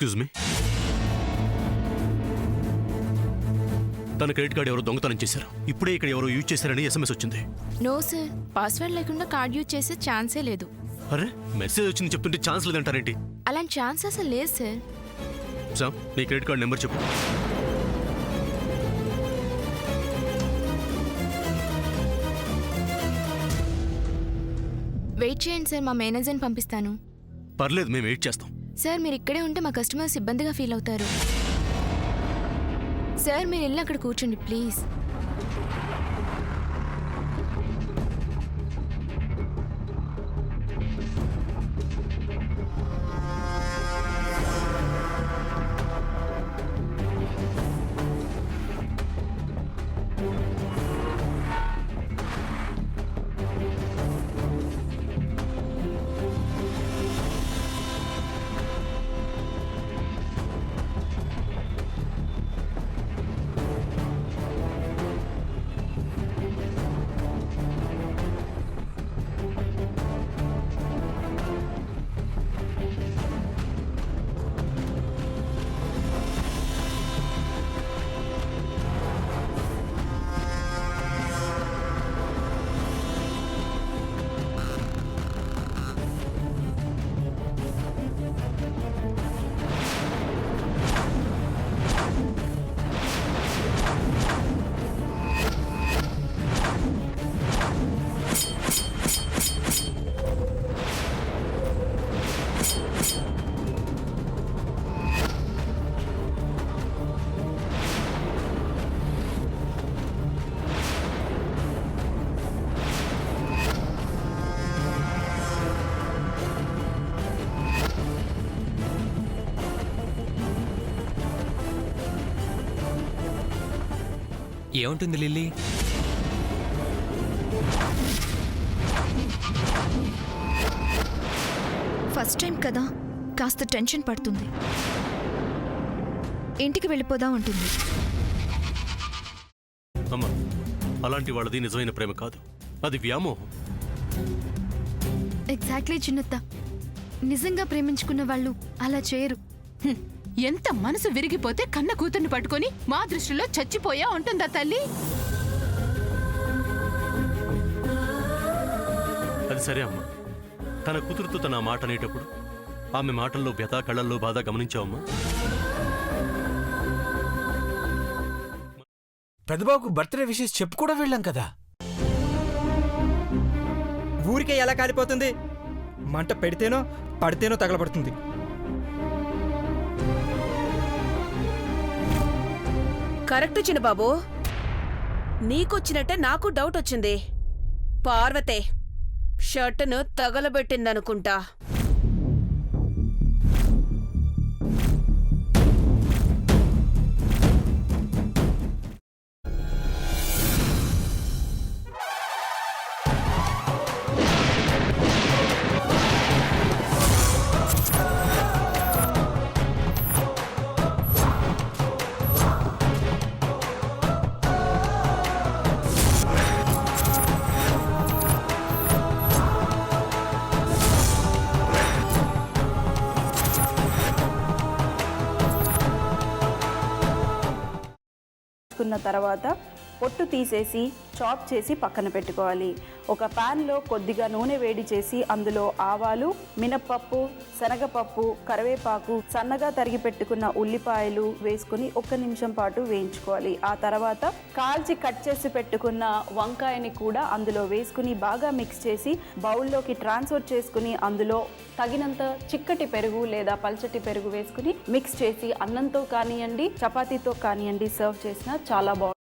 Excuse me, తన credit card ఎవరో దొంగతనం చేశారు. ఇప్పుడే ఇక్కడ ఎవరో యూజ్ చేశారని SMS వచ్చింది. నో సార్, పాస్వర్డ్ లేకుండా కార్డ్ యూజ్ చేసే ఛాన్సే లేదు. అరే, మెసేజ్ వచ్చింది చెప్తుంటే ఛాన్స్ లేదంటారేంటి? అలాంటి ఛాన్స్ అసలు లేదు సార్. సార్, నీ క్రెడిట్ కార్డు నెంబర్ చెప్పు. వెయిట్ చేయండి సార్, మా మేనేజర్ని పంపిస్తాను. పర్లేదు, మేము వెయిట్ చేస్తాం. సార్, మీరు ఇక్కడే ఉంటే మా కస్టమర్స్ ఇబ్బందిగా ఫీల్ అవుతారు. సార్, మీరు వెళ్ళి అక్కడ కూర్చోండి ప్లీజ్. ఏముంటుంది లిల్లీ? ఫస్ట్ టైం కదా, కాస్త టెన్షన్ పడుతుంది. ఇంటికి వెళ్ళిపోదాం ఉంటుంది. అమ్మా, అలాంటి వాళ్ళది నిజమైన ప్రేమ కాదు, అది వ్యామోహం. ఎగ్జాక్ట్లీ చిన్నత్త, నిజంగా ప్రేమించుకున్న వాళ్ళు అలా చేయరు. ఎంత మనసు విరిగిపోతే కన్న కూతుర్ని పట్టుకొని మా దృష్టిలో చచ్చిపోయా ఉంటుందా తల్లి? అది సరే అమ్మా, తన కూతురుతో తన మాట అనేటప్పుడు ఆమె మాటల్లో వ్యథ, కళ్ళల్లో బాధ గమనించావమ్మా? పెద్దబాబుకు బర్త్డే విషెస్ చెప్పు కూడా వెళ్ళాం కదా. ఊరికే ఎలా కాలిపోతుంది? మంట పెడితేనో పడితేనో తగలబడుతుంది. కరెక్ట్ చిన్నబాబు, నీకొచ్చినట్టే నాకు డౌట్ వచ్చింది. పార్వతే షర్టును తగలబెట్టిందనుకుంటా. తర్వాత పొట్టు తీసేసి చాప్ చేసి పక్కన పెట్టుకోవాలి. ఒక ప్యాన్లో కొద్దిగా నూనె వేడి చేసి అందులో ఆవాలు, మినప్పప్పు, శనగపప్పు, కరివేపాకు, సన్నగా తరిగి పెట్టుకున్న ఉల్లిపాయలు వేసుకుని 1 నిమిషం పాటు వేయించుకోవాలి. ఆ తర్వాత కాల్చి కట్ చేసి పెట్టుకున్న వంకాయని కూడా అందులో వేసుకుని బాగా మిక్స్ చేసి బౌల్లోకి ట్రాన్స్ఫర్ చేసుకుని అందులో తగినంత చిక్కటి పెరుగు లేదా పల్చటి పెరుగు వేసుకుని మిక్స్ చేసి అన్నంతో కానివ్వండి, చపాతీతో కానివ్వండి సర్వ్ చేసినా చాలా బాగుంటుంది.